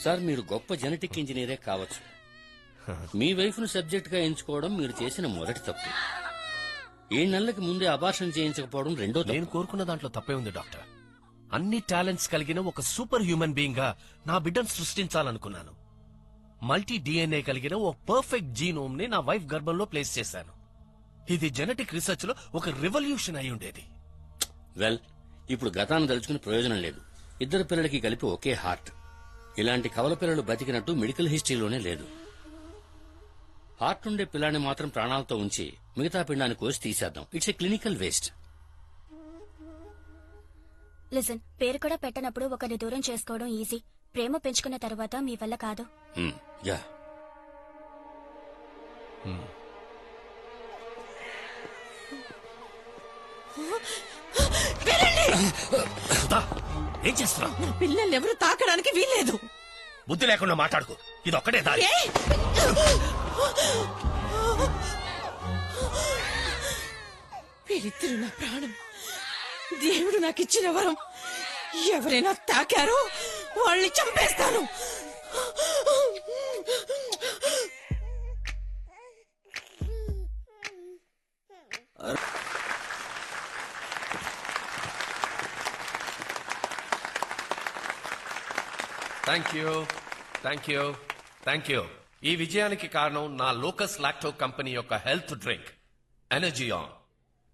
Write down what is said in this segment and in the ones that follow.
Sir మీరు గొప్ప genetic ఇంజనీరే కావచ్చు. మీ వైఫ్ ను సబ్జెక్ట్ గా ఎంచుకోవడం మీరు చేసిన మొదటి తప్పు. 7 నెలలకి ముందే అబార్షన్ చేయించకపోవడం రెండో తప్పు. నేను కోరుకున్న దాంట్లో తప్పే ఉంది డాక్టర్. అన్ని టాలెంట్స్ కలిగిన ఒక సూపర్ హ్యూమన్ బీయింగ్ గా నా బిడ్డను సృష్టించాలనుకున్నాను. మల్టీ డిఎన్ఏ కలిగిన ఓ పర్ఫెక్ట్ జీనోమ్ ని నా వైఫ్ గర్భంలో ప్లేస్ చేశాను. ఇది జెనెటిక్ రీసెర్చ్ లో ఒక రెవల్యూషన్ అయి ఉండేది. వెల్, ఇప్పుడు గతాన్ని తలుచుకుని ప్రయోజనం లేదు. ఇద్దరు పిల్లలకి కలిపి ఒకే హార్ట్. ఇలాంటి కవల పిల్లలు బతికినట్టు మెడికల్ హిస్టరీలోనే లేదు. హార్ట్ ఉండే పిల్లాన్ని మాత్రం ప్రాణాలతో ఉంచి మిగతా పిండాన్ని కోసి తీసేద్దాం. It's a clinical waste. Listen, పేరు కూడా పెట్టనప్పుడు ఒకరిని దూరం చేసుకోవడం ఈజీ. ప్రేమ పెంచుకున్న తర్వాత మీ వల్ల కాదు. యా ఏం చేస్తున్నావు? పిల్లల్ని ఎవరు తాకడానికి వీల్లేదు. బుద్ధి లేకుండా మాట్లాడుకో. ఇది ఒక్కటే దారి. వీరిద్దరు నా ప్రాణం. దేవుడు నాకు ఇచ్చిన వరం. ఎవరైనా తాకారో వాళ్ళని చంపేస్తాను. Thank you. ఈ విజయానికి కారణం నా లోకస్ లాక్టో కంపెనీ యొక్క హెల్త్ డ్రింక్ ఎనర్జీ ఆన్.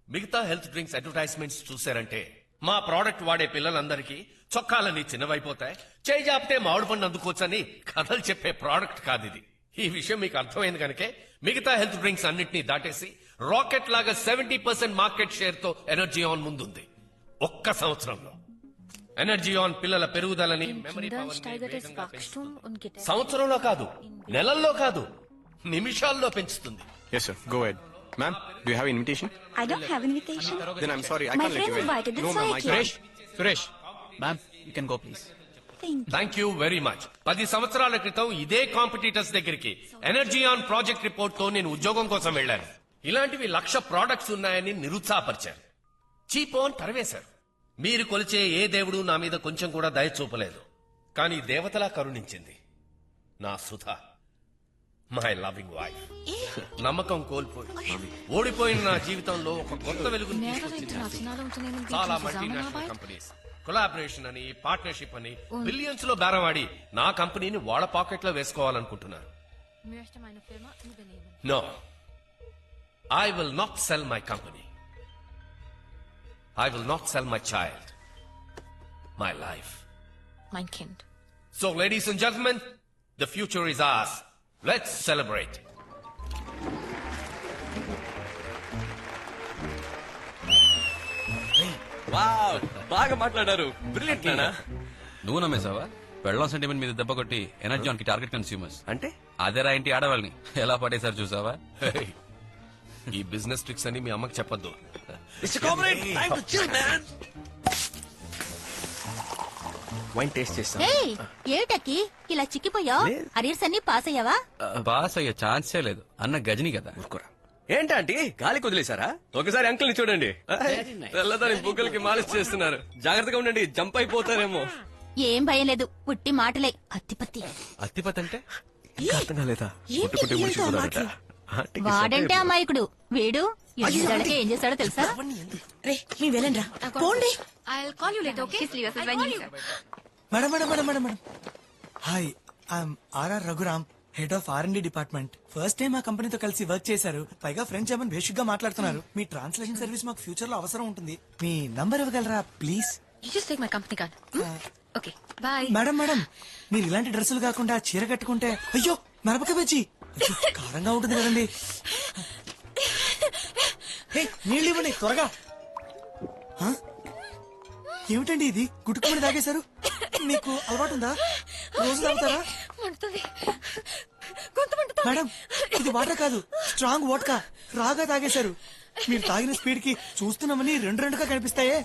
మిగతా హెల్త్ డ్రింక్స్ అడ్వర్టైజ్మెంట్స్ చూశారంటే మా ప్రోడక్ట్ వాడే పిల్లలందరికీ చొక్కాలని చిన్నవైపోతాయి, చేయి జాపితే మామిడి పండు అందుకోవచ్చని కథలు చెప్పే ప్రోడక్ట్ కాదు ఇది. ఈ విషయం మీకు అర్థమైంది కనుకే మిగతా హెల్త్ డ్రింక్స్ అన్నింటినీ దాటేసి రాకెట్ లాగా 70% మార్కెట్ షేర్ తో ఎనర్జీ ఆన్ ముందుంది. ఒక్క సంవత్సరంలో ఎనర్జీ ఆన్ పిల్లల పెరుగుదలని, మెమరీ పవర్ సంవత్సరంలో కాదు, నెలల్లో కాదు, నిమిషాల్లో పెంచుతుంది. Yes, sir. Go ahead. Ma'am, do you have an invitation? I don't have invitation. Then I'm sorry, I My can't let friend you in. invited, No, that's ma'am, why I I can't. Suresh, ma'am, you can go please. Thank you very much. 10 సంవత్సరాల క్రితం ఇదే competitors దగ్గరికి energy on project report తో నేను ఉద్యోగం కోసం వెళ్లాను. ఇలాంటివి 1,00,000 ప్రోడక్ట్స్ ఉన్నాయని నిరుత్సాహపరిచారు. చీపో అని తరివేశారు. మీరు కొలిచే ఏ దేవుడు నా మీద కొంచెం కూడా దయ చూపలేదు. కానీ దేవతలా కరుణించింది నా సుధా, మై లవింగ్ వైఫ్. నమ్మకం కోల్పోయి ఓడిపోయిన నా జీవితంలో ఒక కొత్త వెలుగును తీసుకొచ్చింది. చాలా మల్టీనేషనల్ కంపెనీస్ కొలాబరేషన్ అని, పార్ట్నర్షిప్ అని బిలియన్స్ లో బేరమాడి నా కంపెనీని వాళ్ళ పాకెట్ లో వేసుకోవాలనుకుంటున్నారు. No, I will not sell my company. I will not sell my child, my life. Mein Kind. So, ladies and gentlemen, the future is ours. Let's celebrate. Wow, బాగా మాట్లాడారు. బ్రిలియంట్ నానా. నువ్వు నమ్మేశావా? పెళ్ళం సెంటిమెంట్ మీద దెబ్బ కొట్టి ఎనర్జీ ఆన్ కి target consumers అంటే అదేరా ఇంటి ఆడవాళ్ళని ఎలా పడేశారు చూసావా? Hey, ఈ బిజినెస్ ట్రిక్స్ అని మీ అమ్మకి చెప్పొద్దు. వైన్ టేస్ట్ చేస్తాం. ఏటకి ఇలా చిక్కిపోయావు? అరియర్స్ అన్ని పాస్ అయ్యావా? పాస్ అయ్యే ఛాన్సే లేదు. అన్న గజని కదా. ఏంటంటే గాలి కుదిలేశారా? ఒకసారి అంకుల్ ని చూడండి, తెల్లదాని బుగ్గలకి మాలిష్ చేస్తున్నారు. జాగ్రత్తగా ఉండండి, జంప్ అయిపోతారేమో. ఏం భయం లేదు, పుట్టి మాటలే. అత్తిపత్తి అత్తిపతి అంటే అర్థం కాలేదా? వాడంటే అమాయకుడు. వీడు 8 ఏళ్లకే ఏం చేశాడో తెలుసా? రే, మీ వెళ్ళండి రా, పోండి. Madam madam madam madam madam hi, I'm RR Raghuram, head of R&D department. First time మా కంపెనీతో కలిసి వర్క్ చేశారు. పైగా ఫ్రెంచ్ జర్మన్ బేసిక్ గా మాట్లాడుతున్నారు. మీ ట్రాన్స్లేషన్ సర్వీస్ మాకు ఫ్యూచర్ లో అవసరం ఉంటుంది. మీ నంబర్ ఇవ్వగలరా ప్లీజ్? మేడం మేడం, మీరు ఇలాంటి డ్రెస్సులు కాకుండా చీర కట్టుకుంటే, అయ్యో మిరపక బజ్జి కారంగా ఉంటుంది కదండి. నీళ్ళు ఇవ్వండి త్వరగా. ఏమిటండి ఇది, గుట్టుకుమని తాగేశారు? మీకు అలవాటు ఉందా? రోజు తాగుతారా? మేడం, ఇది వాటర్ కాదు, స్ట్రాంగ్ వోడ్కా. రాగా తాగేశారు. మీరు తాగిన స్పీడ్ కి చూస్తున్నామని రెండుగా కనిపిస్తాయే.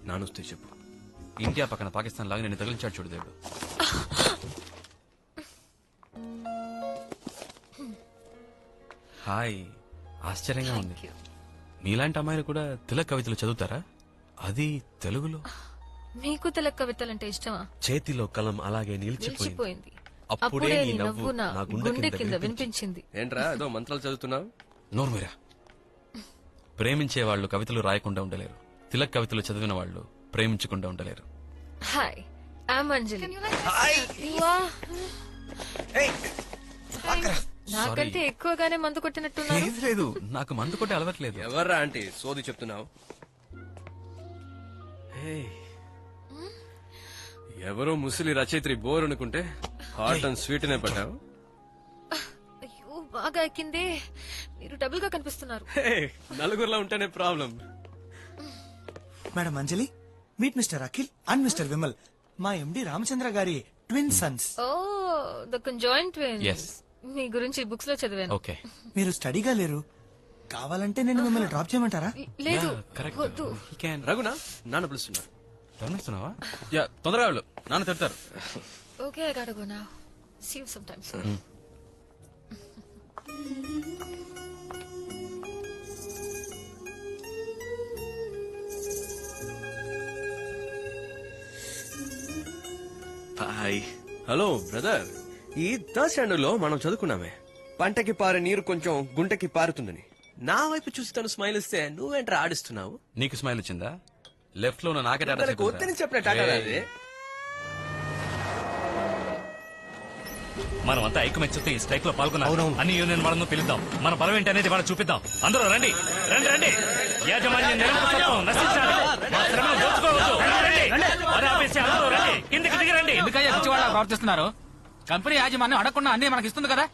నానొస్తే చెప్పు. ఇండియా పక్కన పాకిస్తాన్ లాగా నేను తగిలించాడు చూడు దేవుడు. హాయ్, ఆశ్చర్యంగా ఉంది. మీలాంటి అమ్మాయిలు కూడా తిలక్ కవితలు చదువుతారా? అది తెలుగులో. మీకు తిలక్ కవితలంటే ఇష్టమా? చేతిలో కలం అలాగే నిలిచిపోయింది. నిలిచిపోయింది. అప్పుడే అప్పుడే నీ నీ నవ్వు నవ్వు నా నా గుండె కింద వినిపించింది. ఏంట్రా ఏదో మంత్రాలు చదువుతున్నావు? నోర్మీరా. ప్రేమించే వాళ్ళు కవితలు రాయకుండా ఉండలేరు. తిలక్ కవితలు చదివిన వాళ్ళు ప్రేమించకుండా ఉండలేరు. హాయ్, ఐమ్ అంజలి. నాకంటే ఎక్కువగానే మందు కొట్టినట్టున్నారు. లేదు లేదు, నాకు మందు కొట్టే అలవట్లేదు. ఎవర్రా ఆంటీ సోది చెప్తున్నావు? ఎవరో ముసలి రచయిత్రి బోర్ అనుకుంటే హాట్ అండ్ స్వీట్ నే పడ్డావు. అయ్యో బాగా ఎక్కిందే. మీరు డబుల్ గా కనిపిస్తున్నారు. నలుగురులో ఉంటేనే problem. Madam Anjali, meet mister Akhil and mister Vimal, మా ఎండి రామచంద్ర గారి twin sons. Oh the conjoint twins. Yes. మీ గురించి బుక్స్ లో చదివాను. ఓకే. మీరు స్టడీగా లేరు, కావాలంటే నేను మిమ్మల్ని డ్రాప్ చేయమంటారా? లేదు, కరెక్ట్. వద్దు. రఘునా నాన్న పిలుస్తున్నా. గమనిస్తున్నావా? యా, తొందరగా వెళ్ళు, నాన్న తిడతారు. Okay, I gotta go now. See you sometime soon. Hi. Hello brother. ఈ థర్డ్ స్టాండర్డ్ లో మనం చదువుకున్నామే, పంటకి పారే నీరు కొంచెం గుంటకి పారుతుందని. నా వైపు చూసి తను స్మైల్ ఇస్తే నువ్వేంట్రా ఆడిస్తున్నావు? నీకు స్మైల్ వచ్చిందా? లెఫ్ట్ లో ఉన్న నాకే టాటా తనకు వద్దని చెప్పిన టాటా అది. మనమంతా ఐకమత్యంతో ఈ స్ట్రైక్ లో పాల్గొన్నాం. అన్ని యూనియన్ వాళ్ళను పిలుద్దాం. మన బలం ఏంటి అనేది వాళ్ళు చూపిద్దాం. అందరూ రండి రండి రండి. యాజమాన్యం నిరంకుశత్వం నశించాలి. మా శ్రమను దోచుకోవద్దు. రండి. పని ఆపేసి అందరూ రండి. కిందికి దిగి రండి. ఎందుకయ్యా పిచ్చి వాళ్ళ ప్రవర్తిస్తున్నారు? కంపెనీ యాజమాన్యం అడగకుండా అన్ని మనకి ఇస్తుంది కదా.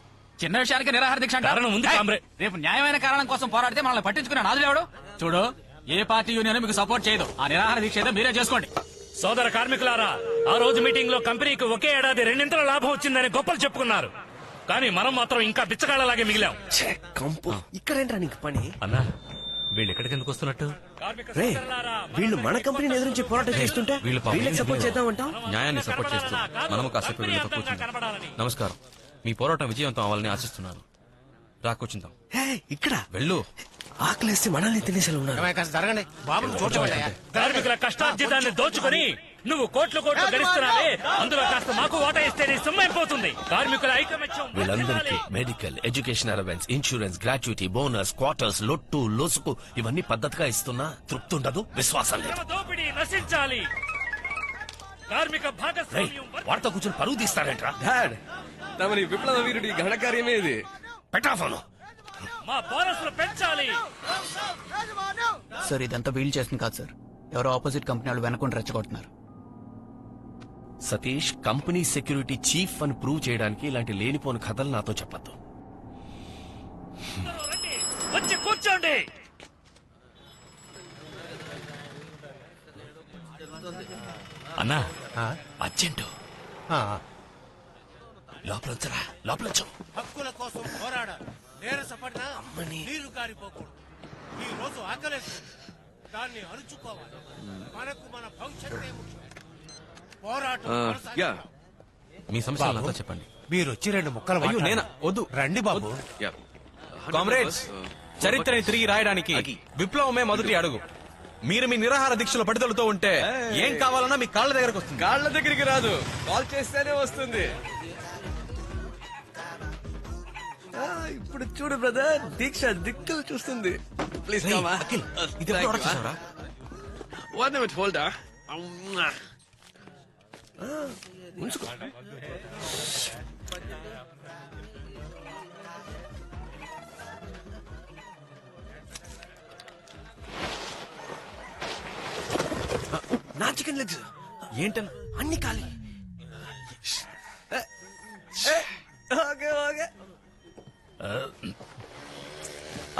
చిన్న విషయానికి నిరాహార దీక్ష అంటారు. కారణం ఉంది కామ్రేడ్. రేపు న్యాయమైన కారణం కోసం పోరాడితే మనల్ని పట్టించుకునే నాదులేవాడు. చూడు, ఏ పార్టీ యూనియన్ మీకు సపోర్ట్ చేయదు. ఆ నిరాహార దీక్ష ఏదో మీరే చేసుకోండి. సోదర కార్మికులారా, ఆ రోజు మీటింగ్ లో కంపెనీకి ఒకే ఏడాది 2 లాభం వచ్చిందని గొప్పలు చెప్పుకున్నారు. కానీ మనం మాత్రం ఇంకా బిచ్చగాళ్ళలాగే మిగిలాం. కంపు ఇక్కడేంట్రా నీకు పని? అన్నా, వీళ్ళు ఎక్కడికి ఎందుకు వస్తున్నట్టు? రే, వీళ్ళు మన కంపెనీని ఎదురించి పోరాటం చేస్తుంటే వీళ్ళకి సపోర్ట్ చేద్దామంటాం. న్యాయాన్ని సపోర్ట్ చేస్తూ మనము కాసేపు వీళ్ళతో కూర్చుందాం. నమస్కారం. మీ పోరాటం విజయవంతం అవ్వాలని ఆశిస్తున్నాను. రాకూర్చుందాం. ఇక్కడ వెళ్ళు. ఆకలేస్తే మనల్ని తినేసేలా ఉన్నారు. జరగండి బాబు. కార్మికుల కష్టార్జితాన్ని దోచుకొని నువ్వు కోట్లు గడిస్తున్నావే, అందులో కాస్త మాకు వాటా ఇస్తే నీ సొమ్మైపోతుంది. కార్మికుల ఐకమత్యం. వీళ్ళందరికీ medical, education allowance, insurance, gratuity, bonus, quarters, లొట్టు, లొసుకు ఇవన్నీ పద్ధతిగా ఇస్తున్నా తృప్తి ఉండదు, విశ్వాసం లేదు. దోపిడీ నశించాలి. కార్మిక భాగస్వామ్యం. వాడితో కూర్చొని పరువు తీస్తారంట్రా. డాడ్, తమని విప్లవ వీరుడి ఘనకార్యమే ఇది. పెట్టాఫోను. మా బోనస్లు పెంచాలి. సార్, ఇదంతా వీల్ చేస్తుంది కాదు సార్. ఎవరో ఆపోజిట్ కంపెనీ వాళ్ళు వెనకుండా రెచ్చగొడుతున్నారు. సతీష్, కంపెనీ సెక్యూరిటీ చీఫ్ అని ప్రూవ్ చేయడానికి ఇలాంటి లేనిపోని కథలు నాతో చెప్పద్దు. వచ్చి కూర్చోండి. అన్నా, అర్జెంటు లోపలొచ్చరా, లోపలొచ్చు. హక్కుల కోసం పోరాడాలి. నీరసపడినా నీరు కారిపోకూడదు. ఈ రోజు ఆకలేస్తుంది, దాన్ని అరుచుకోవాలి. మనకు మన భవిష్యత్తే ముఖ్యం. పోరాటం. మీ సమస్యలు నాతో చెప్పండి. మీరు వచ్చి 2 ముక్కలు. అయ్యో, నేనా? వద్దు, రండి బాబు. కామ్రేడ్స్, చరిత్రని తిరిగి రాయడానికి విప్లవమే మొదటి అడుగు. మీరు మీ నిరాహార దీక్షలో పట్టుదలతో ఉంటే ఏం కావాలన్నా మీ కాళ్ళ దగ్గరకు వస్తుంది. కాళ్ళ దగ్గరికి రాదు, కాల్ చేస్తేనే వస్తుంది. ఇప్పుడు చూడు బ్రదర్, దీక్ష దిక్కులు చూస్తుంది. ప్లీజ్ అఖిల్, ఇది ఎప్పుడు ఆర్డర్ చేశావురా? One minute hold. ఉంచుకో. నా చికెన్ లెగ్స్ ఏంటన్నా? అన్ని ఖాళీ. Okay okay.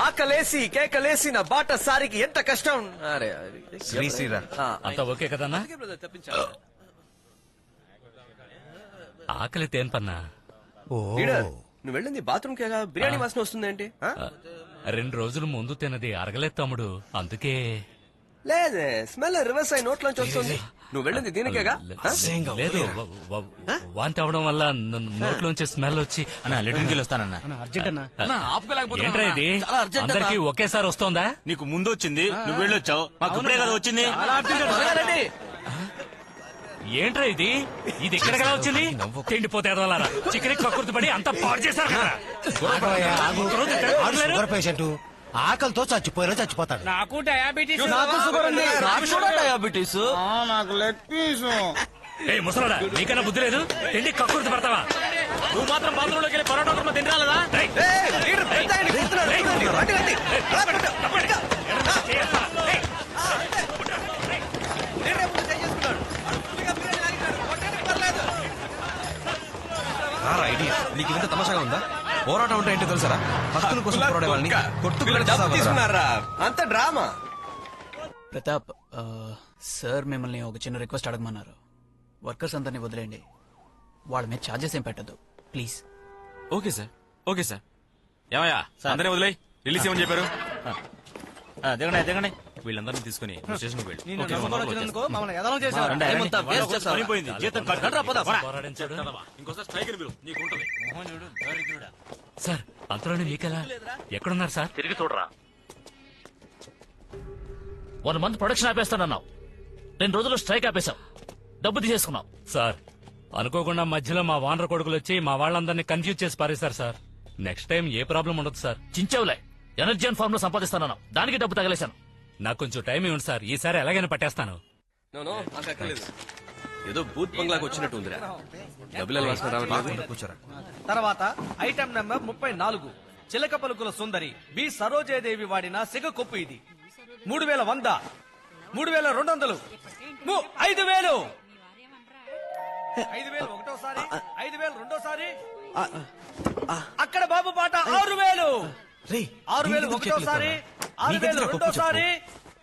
ఆకలేసి కేకలేసి నా బాట సారికి ఎంత కష్టం. అరే శ్రీశ్రీరా, అంతా ఓకే కదన్నా? తప్పించాలి. ఆకలి తేన్ పన్నా. నువ్వు వెళ్ళింది బాత్రూమ్ కేగా బిర్యానీ వాసన వస్తుంది ఏంటి? 2 రోజుల ముందు తినది అరగలేదు తమ్ముడు, అందుకే. లేదే, స్మెల్ రివర్స్ అయి నోట్లోంచి వస్తుంది. నువ్వు వెళ్ళింది దీనికేగా లేదు వాంతి అవడం వల్ల నోట్లోంచి స్మెల్ వచ్చి లెటర్కి వస్తానన్నా ఏంట్రా ఇది అందరికి ఒకేసారి వస్తోందా? నీకు ముందు వచ్చింది, నువ్వు వెళ్ళొచ్చావు, మాకు ఇప్పుడే కదా వచ్చింది. ఏంట్రా ఇది ఎక్కడికలా వచ్చింది? తిండిపోతే ఎదవాలారా చికెన్ కక్కుర్తి పడి అంతా పాడు చేశారు కదా. పేషెంట్ ఆకలితో చచ్చిపోతాడు. నాకు డయాబెటీస్. డయాబెటీస్. నాకు లెగ్ పీసు. ఏ ముసలాడా నీకన్నా బుద్ధి లేదు? తిండి కక్కుర్తి పడతావా? నువ్వు మాత్రం బాత్రూమ్ లోకి వెళ్ళి పరోటా కుర్మ తినరాలదా? నీకు ఇంత తమాషాగా ఉందా? పోరాటం అంటే ఏంటో తెలుసారా? హక్కుల కోసం పోరాడే వాళ్ళని తీసుకున్నారా? అంత డ్రామా. ప్రతాప్ సార్ మిమ్మల్ని ఒక చిన్న రిక్వెస్ట్ అడగమన్నారు. వర్కర్స్ అందరినీ వదిలేయండి, వాళ్ళ మీద ఛార్జెస్ ఏం పెట్టద్దు please. Okay sir, okay sir. ఏమయ్యా అందరినీ వదిలే రిలీజ్ ఏమని చెప్పారు? దిగండి. వీళ్ళందరినీ తీసుకుని స్టేషన్కి వెళ్ళి ఇంకోసారి స్ట్రైక్ నీకుంటుంది. సార్ అంతలోనే మీకెలా? ఎక్కడున్నారు సార్? తిరిగి చూడరా. 1 month ప్రొడక్షన్ ఆపేస్తానన్నావు, 2 రోజులు స్ట్రైక్ ఆపేశావు, డబ్బు తీసేసుకున్నావు. సార్ అనుకోకుండా మధ్యలో మా వానర కొడుకులు వచ్చి మా వాళ్ళందరినీ కన్ఫ్యూజ్ చేసి పారేశారు సార్. నెక్స్ట్ టైం ఏ ప్రాబ్లం ఉండదు సార్. చించావులే, ఎనర్జీ అండ్ ఫార్మ్ లో సంపాదిస్తానన్నావు, దానికి డబ్బు తగలేశాను. నాకు కొంచెం టైం ఇవ్వండి సార్, ఈసారి ఎలాగైనా పట్టేస్తాను. ఏదో బూత్ బంగ్లాకి వచ్చినట్టు ఉందిరా. డబ్బులు రావట్లేదు. కూర్చోరా. తర్వాత ఐటమ్ నెంబర్ 34 చిలక పలుకుల సుందరి బి సరోజాదేవి వాడిన సిగ కొప్పు. ఇది 3100, 3200, 5000, 5000 ఒకటోసారి, 5000 రెండోసారి. అక్కడ బాబు పాట 6000, 6000 ఒకటోసారి, 6000 రెండోసారి,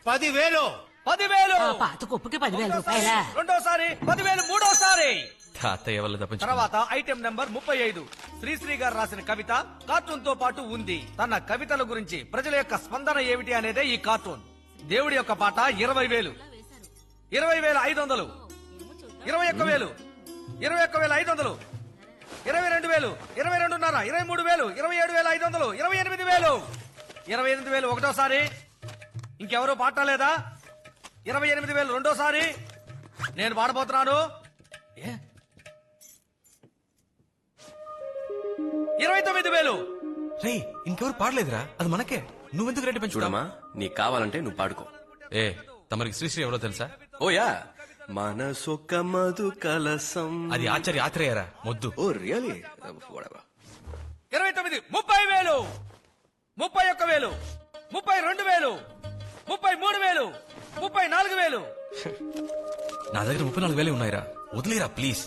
10,000. 10,000 పాత కుప్పకి 10,000 రూపాయల రెండోసారి, 10,000 మూడోసారి. తాతయ్య వల్ల తప్పించు. తర్వాత ఐటెం నంబర్ 35 శ్రీశ్రీ గారు రాసిన కవిత కార్టూన్ తో పాటు ఉంది. తన కవితల గురించి ప్రజల యొక్క స్పందన ఏమిటి అనేదే ఈ కార్టూన్. దేవుడి యొక్క పాట 20,000, 20,500, 21,000, 21,500, 22,000, 22,500, 23,000, 27,500, 28,000, 28,000 ఒకటోసారి. ఇంకెవరూ పాడలేదా? 28,000 రెండోసారి. నేను పాడబోతున్నాను. 29,000. రే ఇంకెవరు పాడలేదురా, అది మనకే. నువ్వెందుకు రేటు చూడమ్మా, నీకు కావాలంటే నువ్వు పాడుకో. ఏ తమరికి శ్రీశ్రీ ఎవరో తెలుసా? ఓయా, మనసొక్క మధు కలసం. అది ఆచార్య ఆత్రేయరా మొద్దు. Oh really? 29, 30,000, 31,000, 32,000, 33,000, 34,000. నా దగ్గర 34,000 ఉన్నాయిరా, వదిలేరా ప్లీజ్.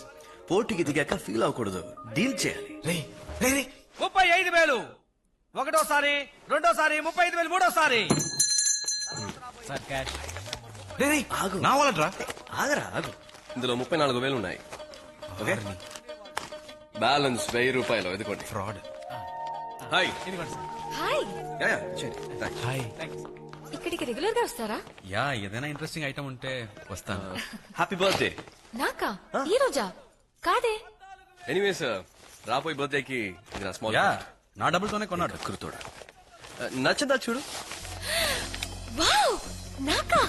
పోటీకి దిగాక ఫీల్ అవ్వకూడదు, డీల్ చేయాలి. రే రే రే 35,000 ఒకటోసారి, రెండోసారి, 35,000 మూడోసారి. రే రే ఆగు. నా వాళ్ళట్రా. ఆగరా ఆగు. ఇందులో 34,000 ఉన్నాయి. ఓకే, బ్యాలెన్స్ 1,000 రూపాయలు. ఎదుకోండి. ఫ్రాడ్. హాయ్. హాయ్. హాయ్. ఇక్కడికి రెగ్యులర్ గా వస్తారా? యా, ఏదైనా ఇంట్రెస్టింగ్ ఐటమ్ ఉంటే వస్తాను. Happy birthday. నాకా? ఈ రోజా? కాదే. ఎనీవేస్, రాబోయే బర్త్డేకి ఇది నా స్మాల్. యా, నా డబ్బులతోనే కొన్నాడు. కురుతోడా నచ్చదా చూడు. వావ్, నాకా?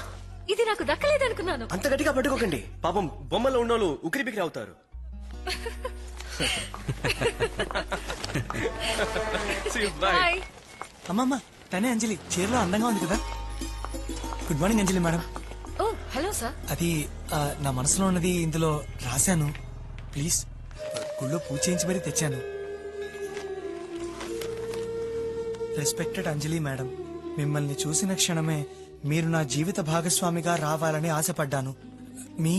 ఇది నాకు దక్కలేదనుకున్నాను. అంత గట్టిగా పట్టుకోకండి, పాపం బొమ్మలో ఉన్నోళ్ళు ఉకిరి బిక్కిరి అవుతారు. హాయ్. అమ్మమ్మ, తనే అంజలి. చీరలో అందంగా ఉంది కదా. గుడ్ మార్నింగ్ అంజలి మేడం. ఓ హలో సార్. అది నా మనసులో ఉన్నది ఇందులో రాశాను. ప్లీజ్, గుళ్ళో పూజ చేయించి మరీ తెచ్చాను. రెస్పెక్టెడ్ అంజలి మేడం, మిమ్మల్ని చూసిన క్షణమే మీరు నా జీవిత భాగస్వామిగా రావాలని ఆశపడ్డాను. మీ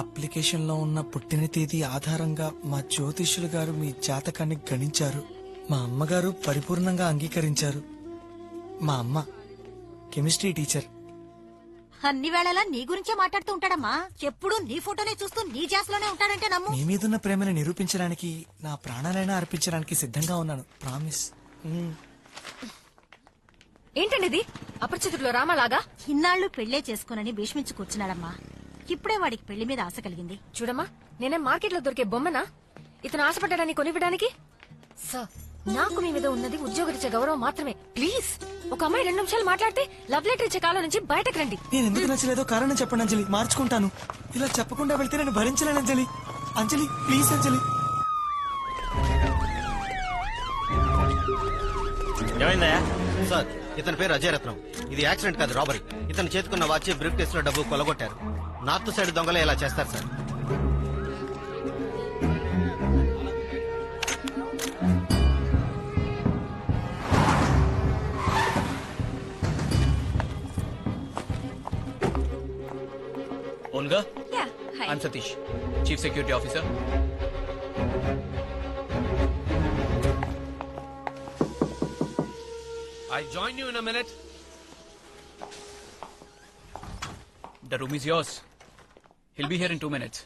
అప్లికేషన్లో ఉన్న పుట్టిన తేదీ ఆధారంగా మా జ్యోతిష్యులు గారు మీ జాతకాన్ని గణించారు. మా అమ్మగారు పరిపూర్ణంగా అంగీకరించారు. మా అమ్మ కెమిస్ట్రీ టీచర్. అన్ని వేళలా నీ గురించే మాట్లాడుతూ ఉంటాడమ్మా. ఎప్పుడు నీ ఫోటోనే చూస్తూ నీ జాస్లోనే ఉంటాడంటే నమ్ము. మీ మీదున్న ప్రేమని నిరూపించడానికి నా ప్రాణాలైనా అర్పించడానికి సిద్ధంగా ఉన్నాను. ప్రామిస్. ఏంటండి ఇది అపరిచితుల్లో రామలాగా? ఇన్నాళ్ళు పెళ్లే చేసుకోనని భీష్మించి కూర్చున్నాడమ్మా. ఇప్పుడే వాడికి పెళ్లి మీద ఆశ కలిగింది. చూడమ్మా, నేనే మార్కెట్ లో దొరికే బొమ్మనా ఇతను ఆశపడ్డాడని కొనివ్వడానికి? సార్, నాకు మీ మీద ఉన్నది ఉద్యోగరీత్యా గౌరవం మాత్రమే. ప్లీజ్, ఒక అమ్మాయి 2 నిమిషాలు మాట్లాడితే లవ్ లెటర్ ఇచ్చే కాలం నుంచి బయటకు రండి. నేను ఎందుకు నచ్చలేదో కారణం చెప్పండి అంజలి, మార్చుకుంటాను. ఇలా చెప్పకుండా వెళ్తే నేను భరించలేను అంజలి. అంజలి ప్లీజ్ అంజలి. ఏమైందయ్యా? సార్, ఇతని పేరు అజయ్ రత్నం. ఇది యాక్సిడెంట్ కాదు, రాబరీ. ఇతను చేతుకున్న వాచ్, బ్రీఫ్ కేస్ లో డబ్బు కొలగొట్టారు. నార్త్ సైడ్ దొంగలే ఇలా చేస్తారు sir. Olga? Yeah, hi. I'm Satish, Chief Security Officer. I'll join you in a minute. The room is yours. He'll be here in 2 minutes.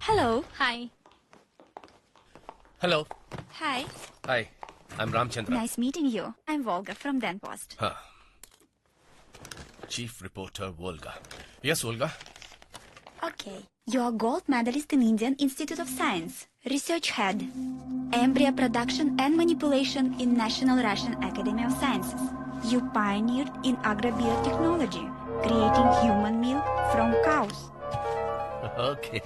Hello. Hi. Hello. Hi. Hi. I'm Ramchandra. Nice meeting you. I'm Volga from Dan Post. Huh. Chief Reporter Volga. Yes, Volga. Okay. You're gold medalist in Indian Institute of Science. Research head. Embryo production and manipulation in National Russian Academy of Sciences. You pioneered in agrobiotechnology, creating human milk from cows. Okay.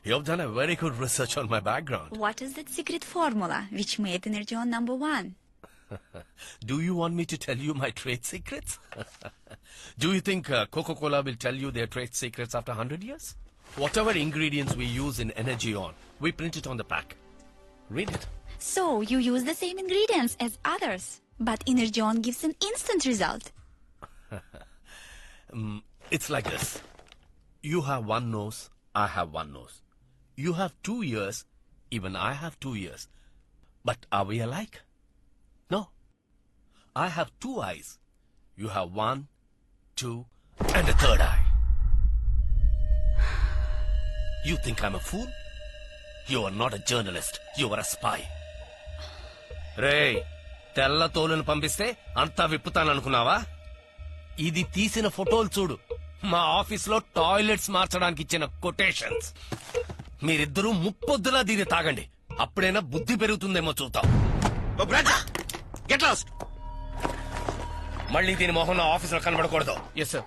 You've done a very good research on my background. What is that secret formula which made Energeon #1? Do you want me to tell you my trade secrets? Do you think Coca-Cola will tell you their trade secrets after 100 years? Whatever ingredients we use in Energeon, we print it on the pack. Read it. So you use the same ingredients as others, but Energeon gives an instant result. It's like this. You have one nose, I have one nose. You have 2 ears, even I have 2 ears. But are we alike? No. I have 2 eyes. You have 1, 2, and a 3rd eye. You think I'm a fool? You are not a journalist. You are a spy. రేయ్, తెల్ల తోలును పంపిస్తే అంతా విప్పుతాననుకున్నావా? ఇది తీసిన ఫోటోలు చూడు. మా office లో టాయిలెట్స్ మార్చడానికి ఇచ్చిన కొటేషన్స్. మీరిద్దరూ ముప్పొద్దులా దీన్ని తాగండి. అప్పుడైనా బుద్ధి పెరుగుతుందేమో చూద్దాం. Get lost. మళ్ళీ దీని మొహం నా ఆఫీస్ లో కనబడకూడదు. Yes, sir.